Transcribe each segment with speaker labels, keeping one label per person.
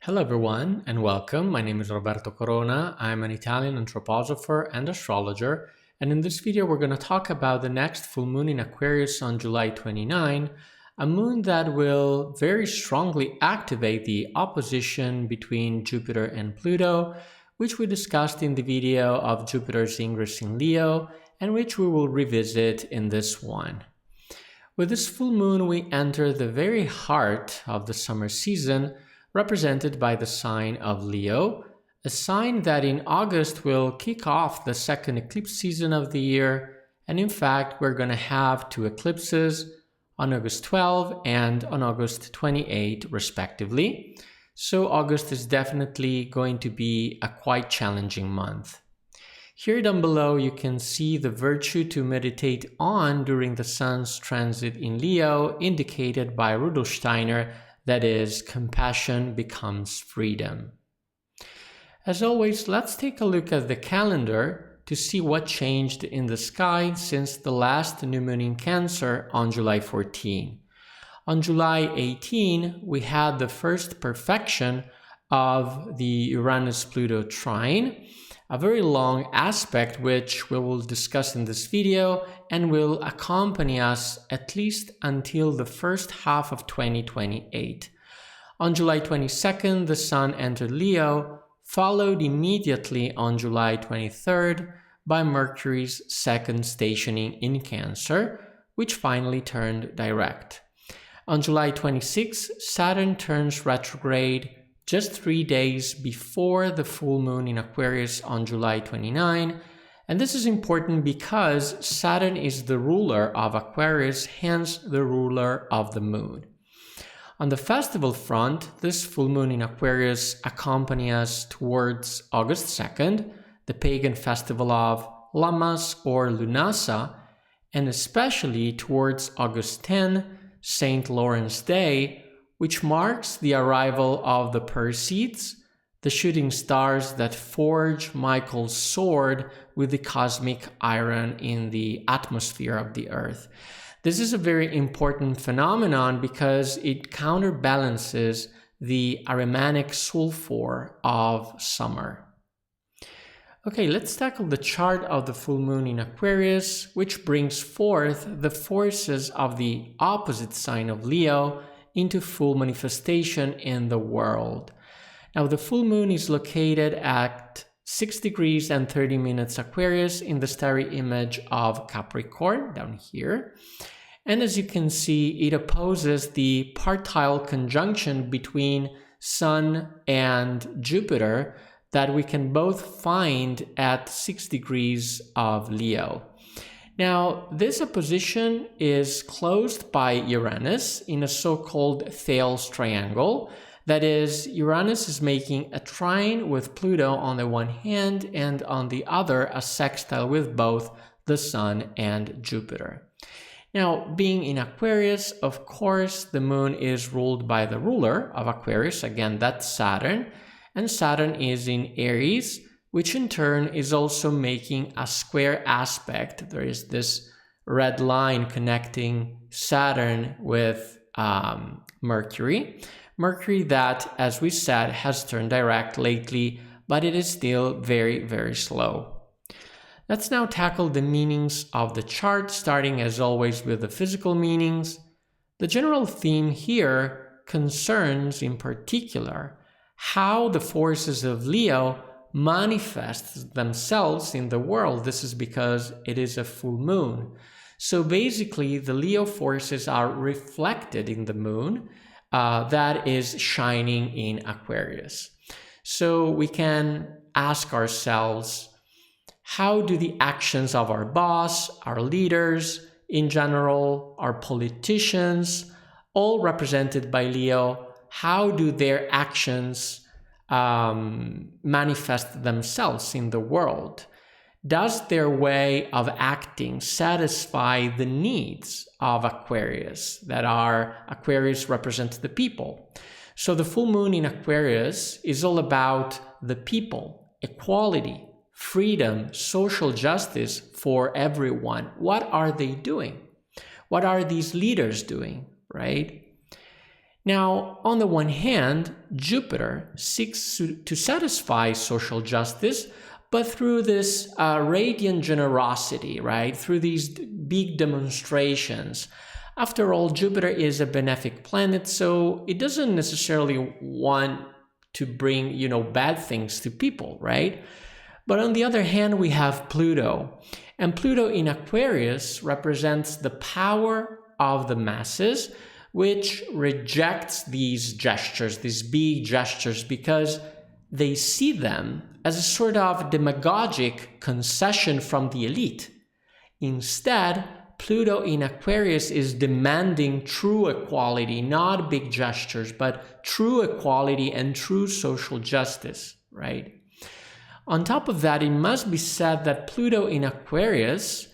Speaker 1: Hello everyone and welcome. My name is Roberto Corona. I'm an Italian anthroposopher and astrologer, and in this video we're going to talk about the next full moon in Aquarius on July 29, a moon that will very strongly activate the opposition between Jupiter and Pluto, which we discussed in the video of Jupiter's ingress in Leo and which we will revisit in this one. With this full moon we enter the very heart of the summer season, represented by the sign of Leo, a sign that in August will kick off the second eclipse season of the year, and in fact we're going to have two eclipses on August 12 and on August 28 respectively, so August is definitely going to be a quite challenging month. Here down below you can see the virtue to meditate on during the Sun's transit in Leo, indicated by Rudolf Steiner. That is, compassion becomes freedom. As always, let's take a look at the calendar to see what changed in the sky since the last new moon in Cancer on July 14. On July 18, we had the first perfection of the Uranus-Pluto trine, a very long aspect which we will discuss in this video and will accompany us at least until the first half of 2028. On July 22nd, the Sun entered Leo, followed immediately on July 23rd by Mercury's second stationing in Cancer, which finally turned direct. On July 26th, Saturn turns retrograde just 3 days before the full moon in Aquarius on July 29, and this is important because Saturn is the ruler of Aquarius, hence the ruler of the moon. On the festival front, this full moon in Aquarius accompanies us towards August 2nd, the pagan festival of Lammas or Lunasa, and especially towards August 10, St. Lawrence Day, which marks the arrival of the Perseids, the shooting stars that forge Michael's sword with the cosmic iron in the atmosphere of the Earth. This is a very important phenomenon because it counterbalances the Ahrimanic sulfur of summer. Okay, let's tackle the chart of the full moon in Aquarius, which brings forth the forces of the opposite sign of Leo into full manifestation in the world. Now, the full moon is located at 6 degrees and 30 minutes Aquarius in the starry image of Capricorn down here. And as you can see, it opposes the partile conjunction between Sun and Jupiter that we can both find at 6 degrees of Leo. Now, this opposition is closed by Uranus in a so-called Thales triangle. That is, Uranus is making a trine with Pluto on the one hand and on the other a sextile with both the Sun and Jupiter. Now, being in Aquarius, of course, the moon is ruled by the ruler of Aquarius, again, that's Saturn, and Saturn is in Aries, which in turn is also making a square aspect. There is this red line connecting Saturn with Mercury. Mercury that, as we said, has turned direct lately, but it is still very, very slow. Let's now tackle the meanings of the chart, starting as always with the physical meanings. The general theme here concerns, in particular, how the forces of Leo manifest themselves in the world. This is because it is a full moon. So basically, the Leo forces are reflected in the moon that is shining in Aquarius. So we can ask ourselves, how do the actions of our boss, our leaders in general, our politicians, all represented by Leo, how do their actions manifest themselves in the world? Does their way of acting satisfy the needs of Aquarius, that are Aquarius represents the people? So the full moon in Aquarius is all about the people, equality, freedom, social justice for everyone. What are they doing? What are these leaders doing, right? Now, on the one hand, Jupiter seeks to satisfy social justice, but through this radiant generosity, right? Through these big demonstrations. After all, Jupiter is a benefic planet, so it doesn't necessarily want to bring, bad things to people, right? But on the other hand, we have Pluto. And Pluto in Aquarius represents the power of the masses, which rejects these gestures, these big gestures, because they see them as a sort of demagogic concession from the elite. Instead, Pluto in Aquarius is demanding true equality, not big gestures, but true equality and true social justice, right? On top of that, it must be said that Pluto in Aquarius,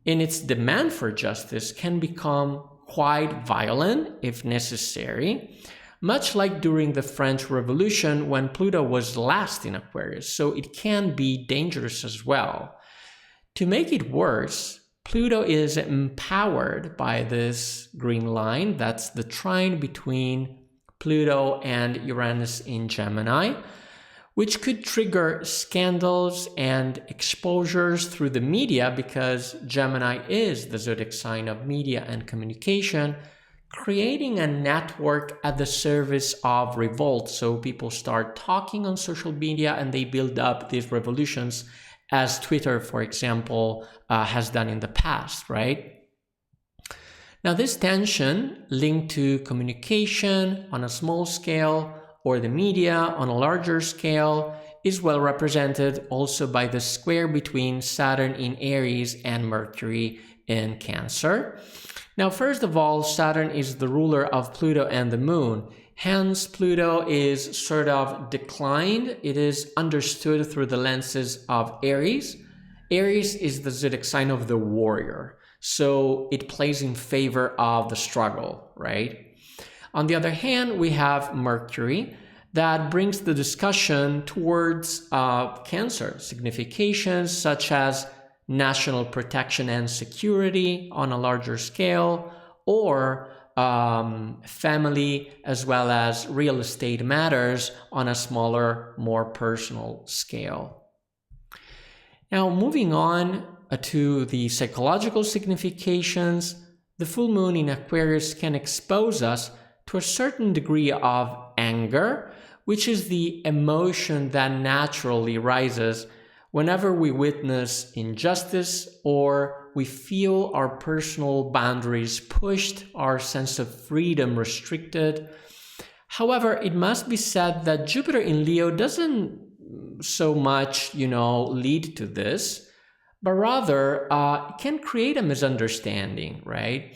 Speaker 1: in its demand for justice, can become quite violent if necessary, much like during the French Revolution when Pluto was last in Aquarius, so it can be dangerous as well. To make it worse, Pluto is empowered by this green line, that's the trine between Pluto and Uranus in Gemini, which could trigger scandals and exposures through the media because Gemini is the zodiac sign of media and communication, creating a network at the service of revolt. So people start talking on social media and they build up these revolutions, as Twitter, for example, has done in the past, right? Now, this tension linked to communication on a small scale or the media on a larger scale is well represented also by the square between Saturn in Aries and Mercury in Cancer. Now, first of all, Saturn is the ruler of Pluto and the Moon. Hence, Pluto is sort of declined. It is understood through the lenses of Aries. Aries is the zodiac sign of the warrior, so it plays in favor of the struggle, right? On the other hand, we have Mercury that brings the discussion towards Cancer, significations such as national protection and security on a larger scale, or family as well as real estate matters on a smaller, more personal scale. Now, moving on to the psychological significations, the full moon in Aquarius can expose us to a certain degree of anger, which is the emotion that naturally rises whenever we witness injustice or we feel our personal boundaries pushed, our sense of freedom restricted. However, it must be said that Jupiter in Leo doesn't so much, lead to this, but rather it can create a misunderstanding, right?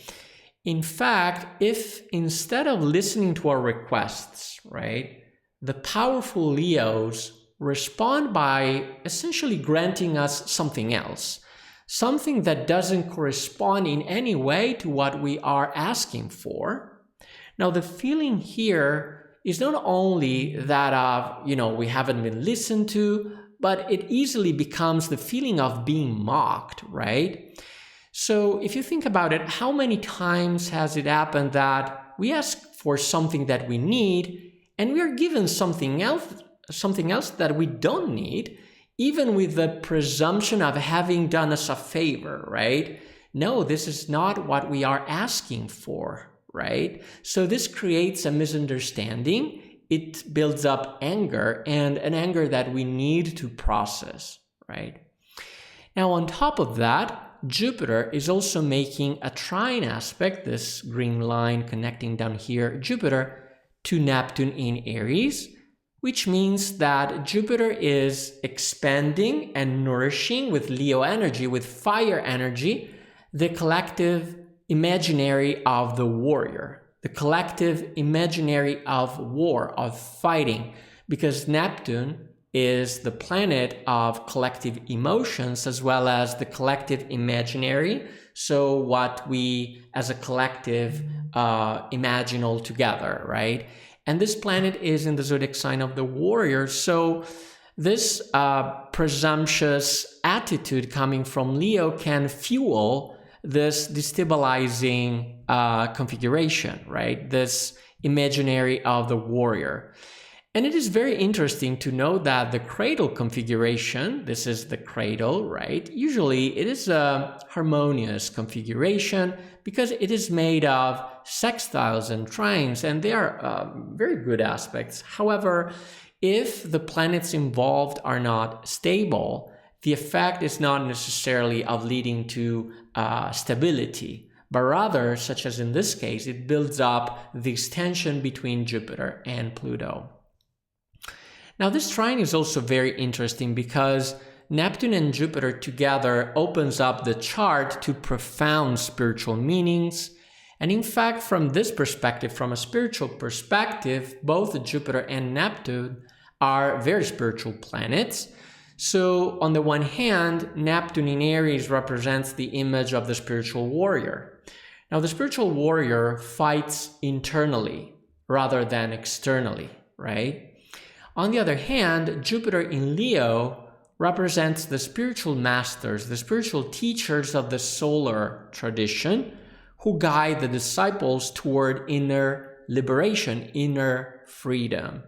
Speaker 1: In fact, if instead of listening to our requests, right, the powerful Leos respond by essentially granting us something else, something that doesn't correspond in any way to what we are asking for. Now, the feeling here is not only that of, we haven't been listened to, but it easily becomes the feeling of being mocked, right? So if you think about it, how many times has it happened that we ask for something that we need and we are given something else that we don't need, even with the presumption of having done us a favor, right? No, this is not what we are asking for, right? So this creates a misunderstanding. It builds up anger, and an anger that we need to process, right? Now, on top of that, Jupiter is also making a trine aspect, this green line connecting down here, Jupiter to Neptune in Aries, which means that Jupiter is expanding and nourishing with Leo energy, with fire energy, the collective imaginary of the warrior, the collective imaginary of war, of fighting, because Neptune is the planet of collective emotions as well as the collective imaginary, so what we as a collective imagine all together, right? And this planet is in the zodiac sign of the warrior, so this presumptuous attitude coming from Leo can fuel this destabilizing configuration, right? This imaginary of the warrior. And it is very interesting to note that the cradle configuration, this is the cradle, right? Usually it is a harmonious configuration because it is made of sextiles and trines, and they are very good aspects. However, if the planets involved are not stable, the effect is not necessarily of leading to stability, but rather, such as in this case, it builds up this tension between Jupiter and Pluto. Now, this trine is also very interesting because Neptune and Jupiter together opens up the chart to profound spiritual meanings. And in fact, from this perspective, from a spiritual perspective, both Jupiter and Neptune are very spiritual planets. So on the one hand, Neptune in Aries represents the image of the spiritual warrior. Now, the spiritual warrior fights internally rather than externally, right? On the other hand, Jupiter in Leo represents the spiritual masters, the spiritual teachers of the solar tradition, who guide the disciples toward inner liberation, inner freedom.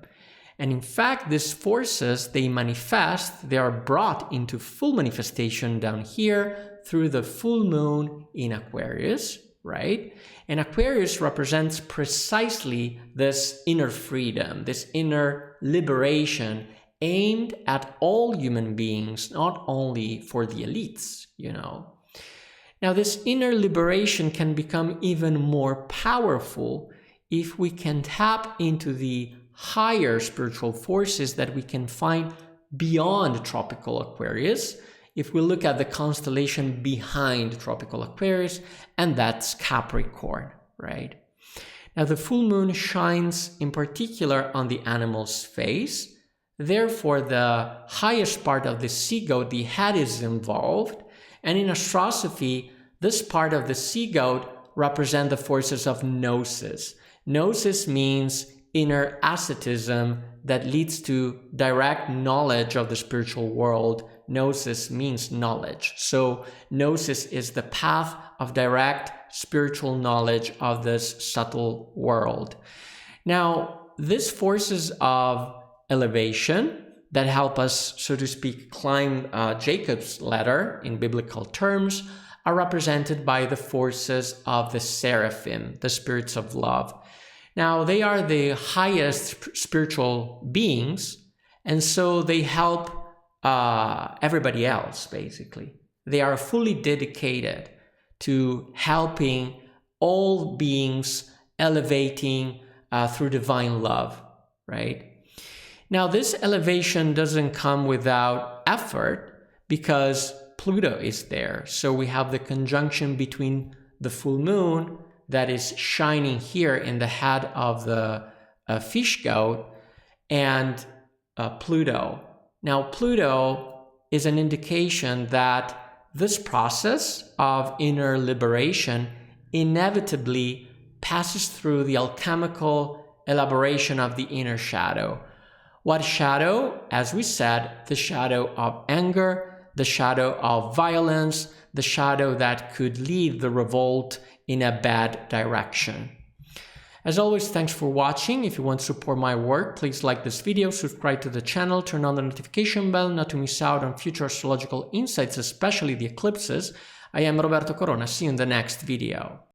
Speaker 1: And in fact, these forces, they manifest, they are brought into full manifestation down here through the full moon in Aquarius, right? And Aquarius represents precisely this inner freedom, this inner liberation aimed at all human beings, not only for the elites, you know. Now, this inner liberation can become even more powerful if we can tap into the higher spiritual forces that we can find beyond tropical Aquarius. If we look at the constellation behind tropical Aquarius, and that's Capricorn, right? Now, the full moon shines in particular on the animal's face. Therefore, the highest part of the sea goat, the head, is involved. And in astrosophy, this part of the sea goat represents the forces of gnosis. Gnosis means inner asceticism that leads to direct knowledge of the spiritual world. Gnosis means knowledge. So gnosis is the path of direct spiritual knowledge of this subtle world. Now, these forces of elevation that help us, so to speak, climb Jacob's ladder in biblical terms are represented by the forces of the seraphim, the spirits of love. Now, they are the highest spiritual beings, and so they help everybody else, basically. They are fully dedicated to helping all beings elevating through divine love, right? Now, this elevation doesn't come without effort because Pluto is there. So we have the conjunction between the full moon that is shining here in the head of the fish goat and Pluto. Now, Pluto is an indication that this process of inner liberation inevitably passes through the alchemical elaboration of the inner shadow. What shadow? As we said, the shadow of anger, the shadow of violence, the shadow that could lead the revolt in a bad direction. As always, thanks for watching. If you want to support my work, please like this video, subscribe to the channel, turn on the notification bell not to miss out on future astrological insights, especially the eclipses. I am Roberto Corona. See you in the next video.